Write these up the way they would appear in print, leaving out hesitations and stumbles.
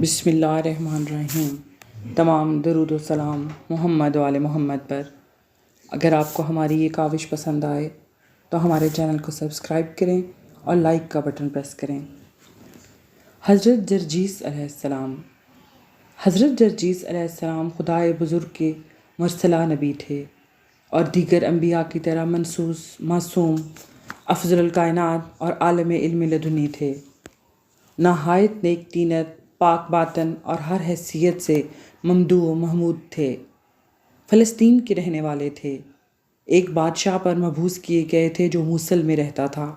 بسم اللہ الرحمن الرحیم۔ تمام درود و سلام محمد و آل محمد پر۔ اگر آپ کو ہماری یہ کاوش پسند آئے تو ہمارے چینل کو سبسکرائب کریں اور لائک کا بٹن پریس کریں۔ حضرت جرجیس علیہ السلام۔ حضرت جرجیس علیہ السلام خدائے بزرگ کے مرسلہ نبی تھے اور دیگر انبیاء کی طرح معصوم، افضل الکائنات اور عالم علم لدنی تھے۔ نہایت نیک طینت، پاک باطن اور ہر حیثیت سے ممدوح و محمود تھے۔ فلسطین کے رہنے والے تھے۔ ایک بادشاہ پر مبعوث کیے گئے تھے جو موصل میں رہتا تھا۔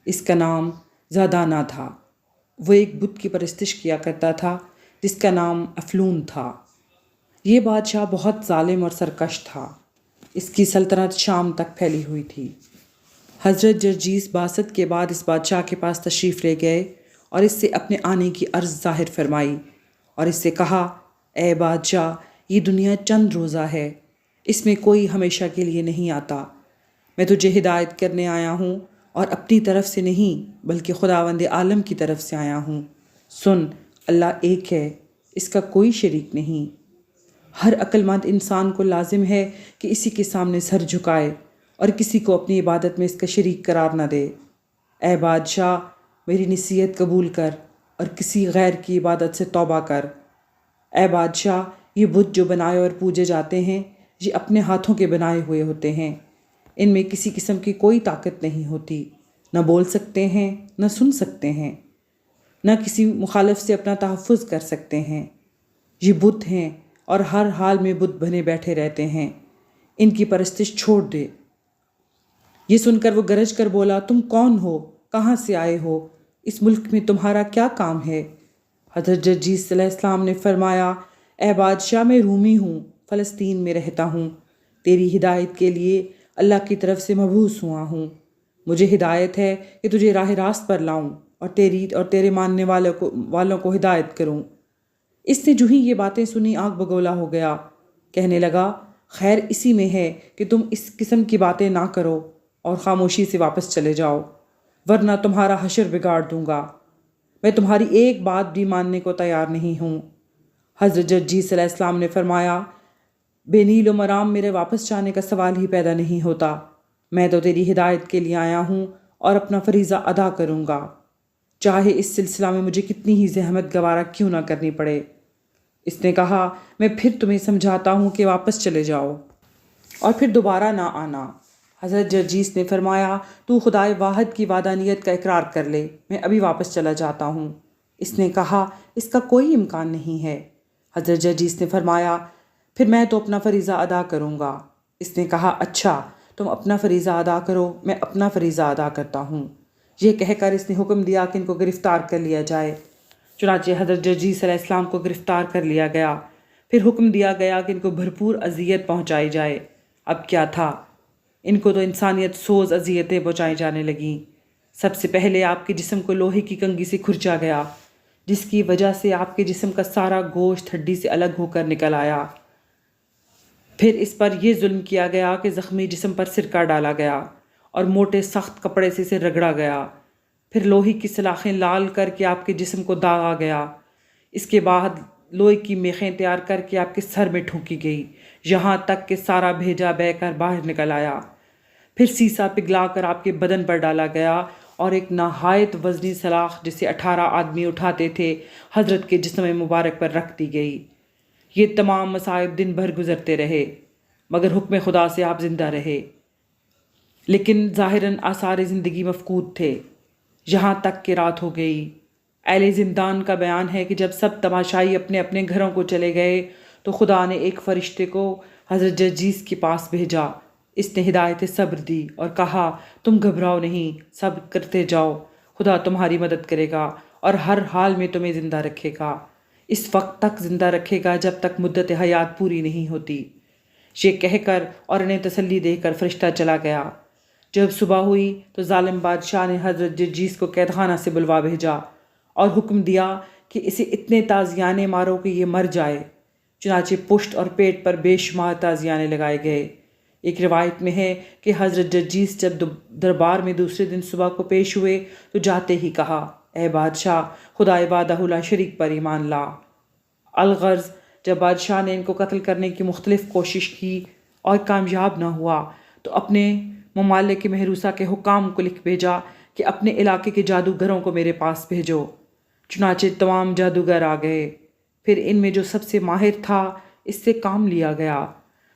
اس کا نام زادانہ تھا۔ وہ ایک بت کی پرستش کیا کرتا تھا جس کا نام افلون تھا۔ یہ بادشاہ بہت ظالم اور سرکش تھا۔ اس کی سلطنت شام تک پھیلی ہوئی تھی۔ حضرت جرجیس بعثت کے بعد اس بادشاہ کے پاس تشریف لے گئے اور اس سے اپنے آنے کی عرض ظاہر فرمائی اور اس سے کہا، اے بادشاہ، یہ دنیا چند روزہ ہے، اس میں کوئی ہمیشہ کے لیے نہیں آتا۔ میں تجھے ہدایت کرنے آیا ہوں اور اپنی طرف سے نہیں بلکہ خداوند عالم کی طرف سے آیا ہوں۔ سن، اللہ ایک ہے، اس کا کوئی شریک نہیں۔ ہر عقل مند انسان کو لازم ہے کہ اسی کے سامنے سر جھکائے اور کسی کو اپنی عبادت میں اس کا شریک قرار نہ دے۔ اے بادشاہ، میری نصیحت قبول کر اور کسی غیر کی عبادت سے توبہ کر۔ اے بادشاہ، یہ بت جو بنائے اور پوجے جاتے ہیں یہ اپنے ہاتھوں کے بنائے ہوئے ہوتے ہیں۔ ان میں کسی قسم کی کوئی طاقت نہیں ہوتی، نہ بول سکتے ہیں، نہ سن سکتے ہیں، نہ کسی مخالف سے اپنا تحفظ کر سکتے ہیں۔ یہ بت ہیں اور ہر حال میں بت بنے بیٹھے رہتے ہیں۔ ان کی پرستش چھوڑ دے۔ یہ سن کر وہ گرج کر بولا، تم کون ہو؟ کہاں سے آئے ہو؟ اس ملک میں تمہارا کیا کام ہے؟ حضرت جرجیس علیہ السلام نے فرمایا، اے بادشاہ، میں رومی ہوں، فلسطین میں رہتا ہوں۔ تیری ہدایت کے لیے اللہ کی طرف سے مبعوث ہوا ہوں۔ مجھے ہدایت ہے کہ تجھے راہ راست پر لاؤں اور تیرے ماننے والوں کو ہدایت کروں۔ اس نے جو ہی یہ باتیں سنی آگ بگولا ہو گیا۔ کہنے لگا، خیر اسی میں ہے کہ تم اس قسم کی باتیں نہ کرو اور خاموشی سے واپس چلے جاؤ، ورنہ تمہارا حشر بگاڑ دوں گا۔ میں تمہاری ایک بات بھی ماننے کو تیار نہیں ہوں۔ حضرت جرجیس علیہ السلام نے فرمایا، بے نیل و مرام میرے واپس جانے کا سوال ہی پیدا نہیں ہوتا۔ میں تو تیری ہدایت کے لیے آیا ہوں اور اپنا فریضہ ادا کروں گا، چاہے اس سلسلہ میں مجھے کتنی ہی زحمت گوارا کیوں نہ کرنی پڑے۔ اس نے کہا، میں پھر تمہیں سمجھاتا ہوں کہ واپس چلے جاؤ اور پھر دوبارہ نہ آنا۔ حضرت جرجیس نے فرمایا، تو خدائے واحد کی وحدانیت کا اقرار کر لے، میں ابھی واپس چلا جاتا ہوں۔ اس نے کہا، اس کا کوئی امکان نہیں ہے۔ حضرت جرجیس نے فرمایا، پھر میں تو اپنا فریضہ ادا کروں گا۔ اس نے کہا، اچھا، تم اپنا فریضہ ادا کرو، میں اپنا فریضہ ادا کرتا ہوں۔ یہ کہہ کر اس نے حکم دیا کہ ان کو گرفتار کر لیا جائے۔ چنانچہ حضرت جرجیس علیہ السلام کو گرفتار کر لیا گیا۔ پھر حکم دیا گیا کہ ان کو بھرپور اذیت پہنچائی جائے۔ اب کیا تھا، ان کو تو انسانیت سوز اذیتیں پہنچائی جانے لگیں۔ سب سے پہلے آپ کے جسم کو لوہے کی کنگھی سے کھرچا گیا، جس کی وجہ سے آپ کے جسم کا سارا گوشت ہڈی سے الگ ہو کر نکل آیا۔ پھر اس پر یہ ظلم کیا گیا کہ زخمی جسم پر سرکہ ڈالا گیا اور موٹے سخت کپڑے سے اسے رگڑا گیا۔ پھر لوہے کی سلاخیں لال کر کے آپ کے جسم کو داغا گیا۔ اس کے بعد لوہے کی میخیں تیار کر کے آپ کے سر میں ٹھونکی گئی، یہاں تک کہ سارا بھیجا بہہ کر باہر نکل آیا۔ پھر سیسا پگھلا کر آپ کے بدن پر ڈالا گیا اور ایک نہایت وزنی سلاخ جسے 18 آدمی اٹھاتے تھے حضرت کے جسم مبارک پر رکھ دی گئی۔ یہ تمام مصائب دن بھر گزرتے رہے مگر حکم خدا سے آپ زندہ رہے، لیکن ظاہراً آثار زندگی مفقود تھے، یہاں تک کہ رات ہو گئی۔ اہل زندان کا بیان ہے کہ جب سب تماشائی اپنے اپنے گھروں کو چلے گئے تو خدا نے ایک فرشتے کو حضرت جرجیس کے پاس بھیجا۔ اس نے ہدایت صبر دی اور کہا، تم گھبراؤ نہیں، صبر کرتے جاؤ، خدا تمہاری مدد کرے گا اور ہر حال میں تمہیں زندہ رکھے گا، اس وقت تک زندہ رکھے گا جب تک مدت حیات پوری نہیں ہوتی۔ یہ کہہ کر اور انہیں تسلی دے کر فرشتہ چلا گیا۔ جب صبح ہوئی تو ظالم بادشاہ نے حضرت جرجیس کو قید خانہ سے بلوا بھیجا اور حکم دیا کہ اسے اتنے تازیانے مارو کہ یہ مر جائے۔ چنانچہ پشت اور پیٹ پر بے شمار تازیانے لگائے گئے۔ ایک روایت میں ہے کہ حضرت جرجیس جب دربار میں دوسرے دن صبح کو پیش ہوئے تو جاتے ہی کہا، اے بادشاہ، خدائے وحدہ لا شریک پر ایمان لا۔ الغرض جب بادشاہ نے ان کو قتل کرنے کی مختلف کوشش کی اور کامیاب نہ ہوا تو اپنے ممالک محروسہ کے حکام کو لکھ بھیجا کہ اپنے علاقے کے جادوگروں کو میرے پاس بھیجو۔ چنانچہ تمام جادوگر آ گئے۔ پھر ان میں جو سب سے ماہر تھا اس سے کام لیا گیا۔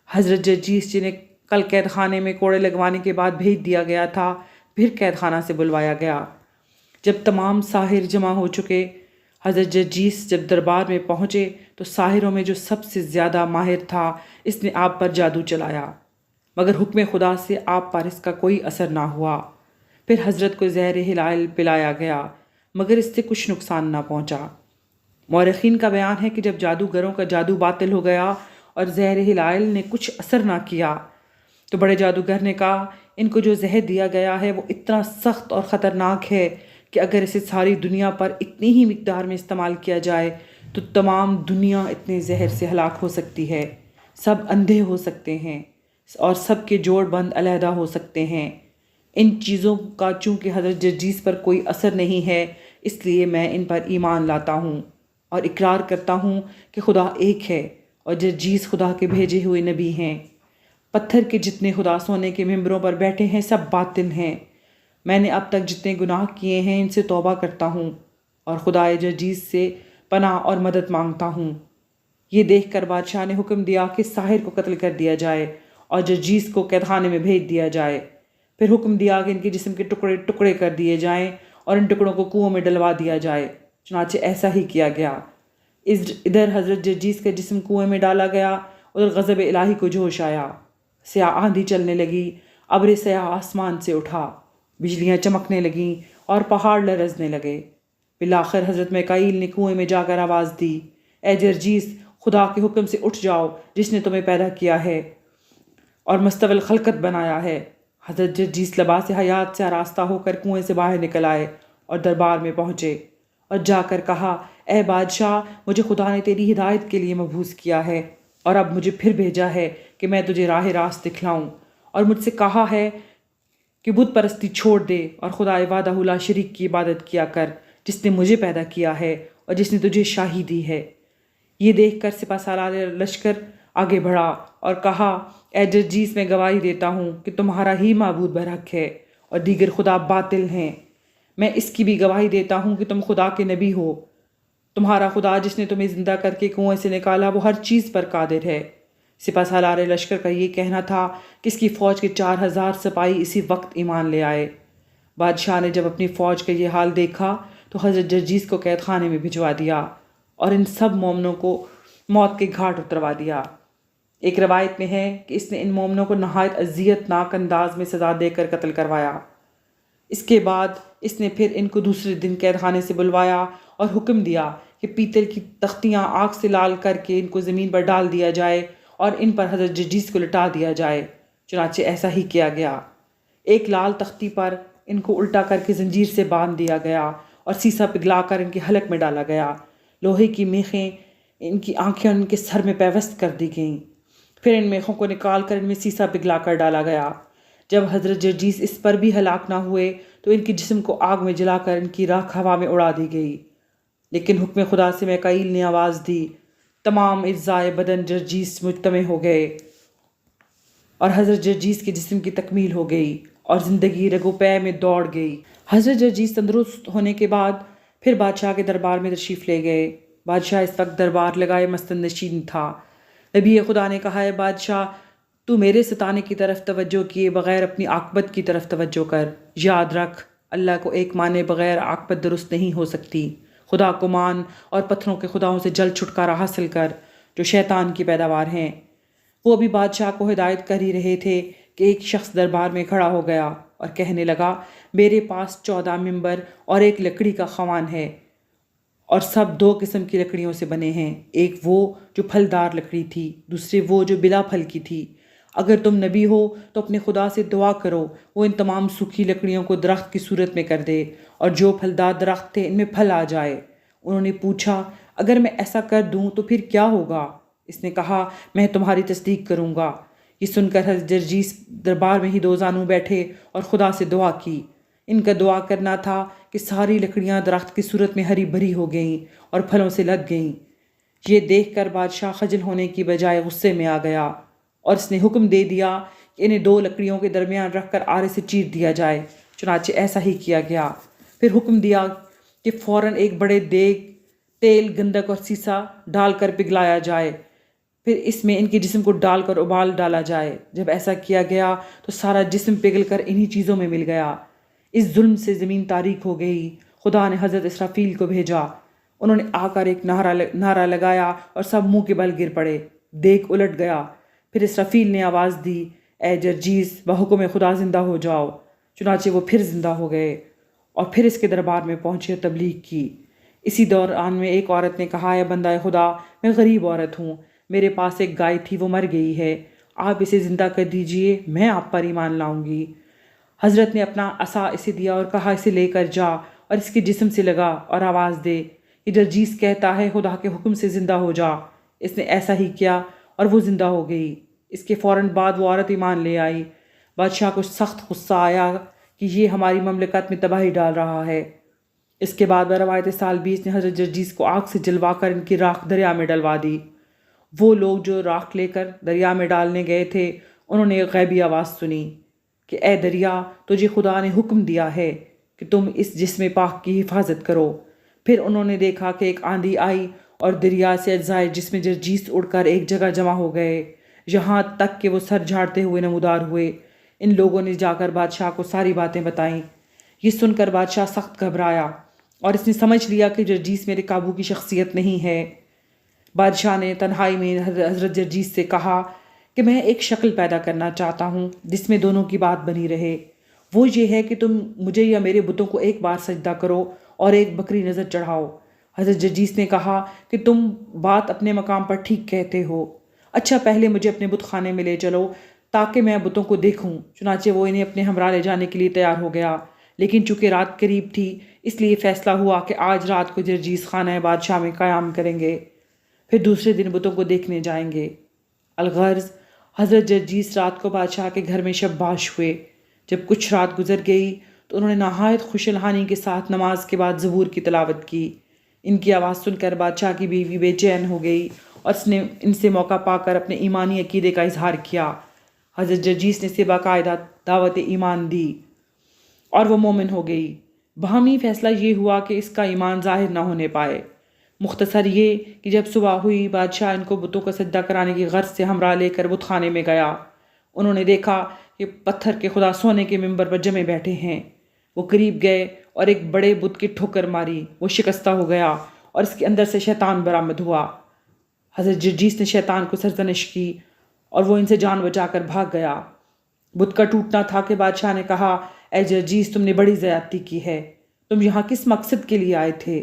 حضرت جرجیس جنہیں کل قید خانے میں کوڑے لگوانے کے بعد بھیج دیا گیا تھا پھر قید خانہ سے بلوایا گیا۔ جب تمام ساحر جمع ہو چکے، حضرت جرجیس جب دربار میں پہنچے تو ساحروں میں جو سب سے زیادہ ماہر تھا اس نے آپ پر جادو چلایا، مگر حکم خدا سے آپ پر اس کا کوئی اثر نہ ہوا۔ پھر حضرت کو زہر ہلال پلایا گیا مگر اس سے کچھ نقصان نہ پہنچا۔ مورخین کا بیان ہے کہ جب جادوگروں کا جادو باطل ہو گیا اور زہر ہلال نے کچھ اثر نہ کیا تو بڑے جادوگر نے کہا ان کو جو زہر دیا گیا ہے وہ اتنا سخت اور خطرناک ہے کہ اگر اسے ساری دنیا پر اتنی ہی مقدار میں استعمال کیا جائے تو تمام دنیا اتنے زہر سے ہلاک ہو سکتی ہے، سب اندھے ہو سکتے ہیں اور سب کے جوڑ بند علیحدہ ہو سکتے ہیں۔ ان چیزوں کا چونکہ حضرت جرجیس پر کوئی اثر نہیں ہے اس لیے میں ان پر ایمان لاتا ہوں اور اقرار کرتا ہوں کہ خدا ایک ہے اور جرجیس خدا کے بھیجے ہوئے نبی ہیں۔ پتھر کے جتنے خدا سونے کے ممبروں پر بیٹھے ہیں سب باطل ہیں۔ میں نے اب تک جتنے گناہ کیے ہیں ان سے توبہ کرتا ہوں اور خدائے جرجیس سے پناہ اور مدد مانگتا ہوں۔ یہ دیکھ کر بادشاہ نے حکم دیا کہ ساحر کو قتل کر دیا جائے اور جرجیس کو قید خانے میں بھیج دیا جائے۔ پھر حکم دیا کہ ان کے جسم کے ٹکڑے ٹکڑے کر دیے جائیں اور ان ٹکڑوں کو کنووں میں ڈلوا دیا جائے۔ چنانچہ ایسا ہی کیا گیا۔ ادھر حضرت جرجیس کا جسم کنویں میں ڈالا گیا، ادھر غضب الہی کو جوش آیا، سیاہ آندھی چلنے لگی، ابر سیاہ آسمان سے اٹھا، بجلیاں چمکنے لگیں اور پہاڑ لرزنے لگے۔ بالآخر حضرت میکائیل نے کنویں میں جا کر آواز دی، اے جرجیس، خدا کے حکم سے اٹھ جاؤ جس نے تمہیں پیدا کیا ہے اور مستوی الخلقت بنایا ہے۔ حضرت جرجیس لباس حیات سے آراستہ ہو کر کنویں سے باہر نکل آئے اور دربار میں پہنچے اور جا کر کہا، اے بادشاہ، مجھے خدا نے تیری ہدایت کے لیے مبعوث کیا ہے اور اب مجھے پھر بھیجا ہے کہ میں تجھے راہ راست دکھلاؤں، اور مجھ سے کہا ہے کہ بت پرستی چھوڑ دے اور خدا وحدہ لا شریک کی عبادت کیا کر جس نے مجھے پیدا کیا ہے اور جس نے تجھے شاہی دی ہے۔ یہ دیکھ کر سپہ سالار لشکر آگے بڑھا اور کہا، اے جرجیس، میں گواہی دیتا ہوں کہ تمہارا ہی معبود برحق ہے اور دیگر خدا باطل ہیں۔ میں اس کی بھی گواہی دیتا ہوں کہ تم خدا کے نبی ہو۔ تمہارا خدا جس نے تمہیں زندہ کر کے کنویں سے نکالا وہ ہر چیز پر قادر ہے۔ سپہ سالار لشکر کا یہ کہنا تھا کہ اس کی فوج کے 4000 سپاہی اسی وقت ایمان لے آئے۔ بادشاہ نے جب اپنی فوج کا یہ حال دیکھا تو حضرت جرجیس کو قید خانے میں بھجوا دیا اور ان سب مومنوں کو موت کے گھاٹ اتروا دیا۔ ایک روایت میں ہے کہ اس نے ان مومنوں کو نہایت اذیت ناک انداز میں سزا دے کر قتل کروایا۔ اس کے بعد اس نے پھر ان کو دوسرے دن قید خانے سے بلوایا اور حکم دیا کہ پیتل کی تختیاں آگ سے لال کر کے ان کو زمین پر ڈال دیا جائے اور ان پر حضرت جرجیس کو لٹا دیا جائے۔ چنانچہ ایسا ہی کیا گیا۔ ایک لال تختی پر ان کو الٹا کر کے زنجیر سے باندھ دیا گیا اور سیسا پگھلا کر ان کے حلق میں ڈالا گیا۔ لوہے کی میخیں ان کی آنکھیں ان کے سر میں پیوست کر دی گئیں۔ پھر ان میخوں کو نکال کر ان میں سیسا پگھلا کر ڈالا گیا۔ جب حضرت جرجیس اس پر بھی ہلاک نہ ہوئے تو ان کے جسم کو آگ میں جلا کر ان کی راکھ ہوا میں اڑا دی گئی۔ لیکن حکم خدا سے میکائیل نے آواز دی، تمام اجزائے بدن جرجیس مجتمع ہو گئے اور حضرت جرجیس کے جسم کی تکمیل ہو گئی اور زندگی رگو پے میں دوڑ گئی۔ حضرت جرجیس تندرست ہونے کے بعد پھر بادشاہ کے دربار میں تشریف لے گئے۔ بادشاہ اس وقت دربار لگائے مستن نشین تھا۔ نبی خدا نے کہا، ہے بادشاہ، تو میرے ستانے کی طرف توجہ کیے بغیر اپنی عاقبت کی طرف توجہ کر۔ یاد رکھ، اللہ کو ایک مانے بغیر عاقبت درست نہیں ہو سکتی۔ خدا کو مان اور پتھروں کے خداؤں سے جلد چھٹکارا حاصل کر جو شیطان کی پیداوار ہیں۔ وہ ابھی بادشاہ کو ہدایت کر ہی رہے تھے کہ ایک شخص دربار میں کھڑا ہو گیا اور کہنے لگا، میرے پاس 14 ممبر اور ایک لکڑی کا خوان ہے اور سب 2 قسم کی لکڑیوں سے بنے ہیں، ایک وہ جو پھلدار لکڑی تھی، دوسری وہ جو بلا پھل کی تھی۔ اگر تم نبی ہو تو اپنے خدا سے دعا کرو وہ ان تمام سوکھی لکڑیوں کو درخت کی صورت میں کر دے اور جو پھلدار درخت تھے ان میں پھل آ جائے۔ انہوں نے پوچھا، اگر میں ایسا کر دوں تو پھر کیا ہوگا؟ اس نے کہا، میں تمہاری تصدیق کروں گا۔ یہ سن کر حضرت جرجیس دربار میں ہی 2 زانو بیٹھے اور خدا سے دعا کی۔ ان کا دعا کرنا تھا کہ ساری لکڑیاں درخت کی صورت میں ہری بھری ہو گئیں اور پھلوں سے لد گئیں۔ یہ دیکھ کر بادشاہ خجل ہونے کی بجائے غصے میں آ گیا اور اس نے حکم دے دیا کہ انہیں 2 لکڑیوں کے درمیان رکھ کر آرے سے چیر دیا جائے۔ چنانچہ ایسا ہی کیا گیا۔ پھر حکم دیا کہ فوراً ایک بڑے دیگ تیل، گندک اور سیسا ڈال کر پگھلایا جائے، پھر اس میں ان کے جسم کو ڈال کر ابال ڈالا جائے۔ جب ایسا کیا گیا تو سارا جسم پگھل کر انہی چیزوں میں مل گیا۔ اس ظلم سے زمین تاریک ہو گئی۔ خدا نے حضرت اسرافیل کو بھیجا۔ انہوں نے آ کر ایک نعرہ لگایا اور سب منہ کے بل گر پڑے۔ دیگ الٹ گیا۔ پھر اسرافیل نے آواز دی، اے جرجیس، بحکم خدا زندہ ہو جاؤ۔ چنانچہ وہ پھر زندہ ہو گئے اور پھر اس کے دربار میں پہنچے اور تبلیغ کی۔ اسی دوران میں ایک عورت نے کہا، اے بندہ خدا، میں غریب عورت ہوں، میرے پاس ایک گائے تھی، وہ مر گئی ہے، آپ اسے زندہ کر دیجئے، میں آپ پر ایمان لاؤں گی۔ حضرت نے اپنا عصا اسے دیا اور کہا، اسے لے کر جا اور اس کے جسم سے لگا اور آواز دے، یہ جرجیس کہتا ہے خدا کے حکم سے زندہ ہو جا۔ اس نے ایسا ہی کیا اور وہ زندہ ہو گئی۔ اس کے فوراً بعد وہ عورت ایمان لے آئی۔ بادشاہ کو سخت غصہ آیا کہ یہ ہماری مملکت میں تباہی ڈال رہا ہے۔ اس کے بعد بروایت سال 20 نے حضرت جرجیس کو آگ سے جلوا کر ان کی راکھ دریا میں ڈلوا دی۔ وہ لوگ جو راکھ لے کر دریا میں ڈالنے گئے تھے، انہوں نے ایک غیبی آواز سنی کہ اے دریا، تجھے خدا نے حکم دیا ہے کہ تم اس جسم پاک کی حفاظت کرو۔ پھر انہوں نے دیکھا کہ ایک آندھی آئی اور دریا سے اجزائے جسم جرجیس اڑ کر ایک جگہ جمع ہو گئے، یہاں تک کہ وہ سر جھاڑتے ہوئے نمودار ہوئے۔ ان لوگوں نے جا کر بادشاہ کو ساری باتیں بتائیں۔ یہ سن کر بادشاہ سخت گھبرایا اور اس نے سمجھ لیا کہ جرجیس میرے قابو کی شخصیت نہیں ہے۔ بادشاہ نے تنہائی میں حضرت جرجیس سے کہا کہ میں ایک شکل پیدا کرنا چاہتا ہوں جس میں دونوں کی بات بنی رہے۔ وہ یہ ہے کہ تم مجھے یا میرے بتوں کو ایک بار سجدہ کرو اور ایک بکری نظر چڑھاؤ۔ حضرت جرجیس نے کہا کہ تم بات اپنے مقام پر ٹھیک کہتے ہو۔ اچھا، پہلے مجھے اپنے بت خانے میں لے چلو تاکہ میں بتوں کو دیکھوں۔ چنانچہ وہ انہیں اپنے ہمراہ لے جانے کے لیے تیار ہو گیا، لیکن چونکہ رات قریب تھی اس لیے فیصلہ ہوا کہ آج رات کو جرجیس خانہ بادشاہ میں قیام کریں گے، پھر دوسرے دن بتوں کو دیکھنے جائیں گے۔ الغرض حضرت جرجیس رات کو بادشاہ کے گھر میں شب باش ہوئے۔ جب کچھ رات گزر گئی تو انہوں نے نہایت خوش الحانی کے ساتھ نماز کے بعد زبور کی تلاوت کی۔ ان کی آواز سن کر بادشاہ کی بیوی بے چین ہو گئی اور اس نے ان سے موقع پا کر اپنے ایمانی عقیدے کا اظہار کیا۔ حضرت جرجیس نے اسے باقاعدہ دعوت ایمان دی اور وہ مومن ہو گئی۔ باہمی فیصلہ یہ ہوا کہ اس کا ایمان ظاہر نہ ہونے پائے۔ مختصر یہ کہ جب صبح ہوئی، بادشاہ ان کو بتوں کا سجدہ کرانے کی غرض سے ہمراہ لے کر بت خانے میں گیا۔ انہوں نے دیکھا کہ پتھر کے خدا سونے کے منبر پر جمے بیٹھے ہیں۔ وہ قریب گئے اور ایک بڑے بت کی ٹھوکر ماری، وہ شکستہ ہو گیا اور اس کے اندر سے شیطان برآمد ہوا۔ حضرت جرجیس نے شیطان کو سرزنش کی اور وہ ان سے جان بچا کر بھاگ گیا۔ بت کا ٹوٹنا تھا کہ بادشاہ نے کہا، اے جرجیس، تم نے بڑی زیادتی کی ہے۔ تم یہاں کس مقصد کے لیے آئے تھے؟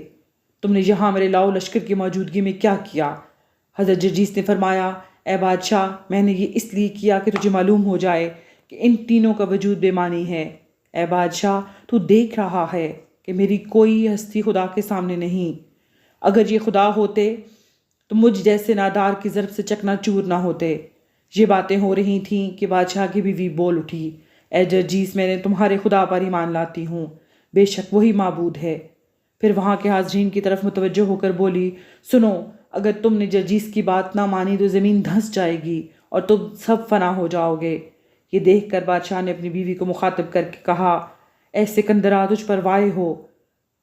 تم نے یہاں میرے لاؤ لشکر کی موجودگی میں کیا کیا؟ حضرت جرجیس نے فرمایا، اے بادشاہ، میں نے یہ اس لیے کیا کہ تجھے معلوم ہو جائے کہ ان تینوں کا وجود بے معنی ہے۔ اے بادشاہ، تو دیکھ رہا ہے کہ میری کوئی ہستی خدا کے سامنے نہیں۔ اگر یہ خدا ہوتے تو مجھ جیسے نادار کی ضرب سے چکنا چور نہ ہوتے۔ یہ باتیں ہو رہی تھیں کہ بادشاہ کی بیوی بول اٹھی، اے جرجیس، میں نے تمہارے خدا پر ایمان لاتی ہوں، بے شک وہی معبود ہے۔ پھر وہاں کے حاضرین کی طرف متوجہ ہو کر بولی، سنو، اگر تم نے جرجیس کی بات نہ مانی تو زمین دھنس جائے گی اور تم سب فنا ہو جاؤ گے۔ یہ دیکھ کر بادشاہ نے اپنی بیوی کو مخاطب کر کے کہا، اے سکندرا، تجھ پر وائے ہو،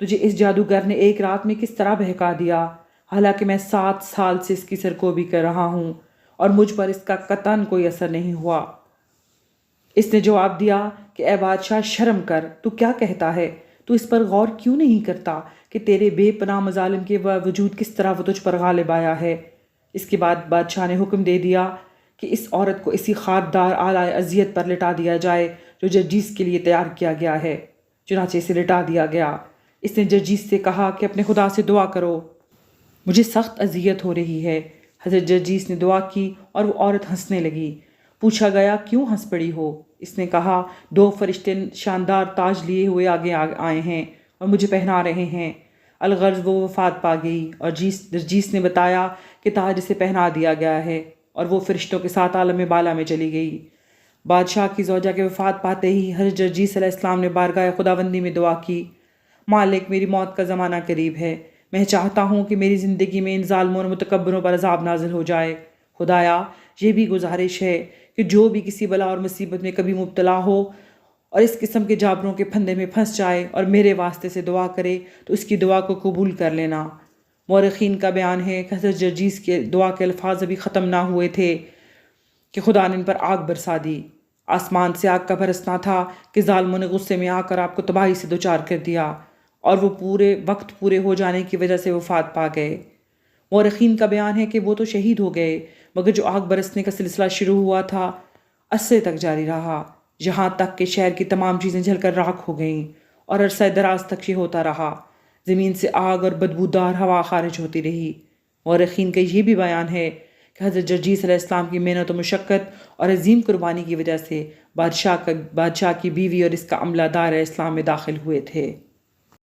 تجھے اس جادوگر نے ایک رات میں کس طرح بہکا دیا، حالانکہ میں 7 سال سے اس کی سرکوبی کر رہا ہوں اور مجھ پر اس کا قطعاً کوئی اثر نہیں ہوا۔ اس نے جواب دیا کہ اے بادشاہ، شرم کر، تو کیا کہتا ہے؟ تو اس پر غور کیوں نہیں کرتا کہ تیرے بے پناہ مظالم کے وجود کس طرح وہ تجھ پر غالب آیا ہے؟ اس کے بعد بادشاہ نے حکم دے دیا کہ اس عورت کو اسی خاردار آلائے اذیت پر لٹا دیا جائے جو جرجیس کے لیے تیار کیا گیا ہے۔ چنانچہ اسے لٹا دیا گیا۔ اس نے جرجیس سے کہا کہ اپنے خدا سے دعا کرو، مجھے سخت اذیت ہو رہی ہے۔ حضرت جرجیس نے دعا کی اور وہ عورت ہنسنے لگی۔ پوچھا گیا، کیوں ہنس پڑی ہو؟ اس نے کہا، 2 فرشتے شاندار تاج لیے ہوئے آگے آئے ہیں اور مجھے پہنا رہے ہیں۔ الغرض وہ وفات پا گئی اور جرجیس نے بتایا کہ تاج اسے پہنا دیا گیا ہے اور وہ فرشتوں کے ساتھ عالم بالا میں چلی گئی۔ بادشاہ کی زوجہ کے وفات پاتے ہی حضرت جرجیس علیہ السلام نے بارگاہ خداوندی میں دعا کی، مالک، میری موت کا زمانہ قریب ہے، میں چاہتا ہوں کہ میری زندگی میں ان ظالموں اور متکبروں پر عذاب نازل ہو جائے۔ خدایا یہ بھی گزارش ہے کہ جو بھی کسی بلا اور مصیبت میں کبھی مبتلا ہو اور اس قسم کے جابروں کے پھندے میں پھنس جائے اور میرے واسطے سے دعا کرے تو اس کی دعا کو قبول کر لینا۔ مورخین کا بیان ہے کہ حضرت جرجیس کے دعا کے الفاظ ابھی ختم نہ ہوئے تھے کہ خدا نے ان پر آگ برسا دی۔ آسمان سے آگ کا برسنا تھا کہ ظالموں نے غصے میں آ کر آپ کو تباہی سے دوچار کر دیا اور وہ پورے ہو جانے کی وجہ سے وفات پا گئے۔ مورخین کا بیان ہے کہ وہ تو شہید ہو گئے، مگر جو آگ برسنے کا سلسلہ شروع ہوا تھا عرصے تک جاری رہا، یہاں تک کہ شہر کی تمام چیزیں جل کر راکھ ہو گئیں، اور عرصہ دراز تک یہ ہوتا رہا۔ زمین سے آگ اور بدبودار ہوا خارج ہوتی رہی۔ مورخین کا یہ بھی بیان ہے کہ حضرت جرجیس علیہ السلام کی محنت و مشقت اور عظیم قربانی کی وجہ سے بادشاہ کی بیوی اور اس کا عملہ دار اسلام میں داخل ہوئے تھے۔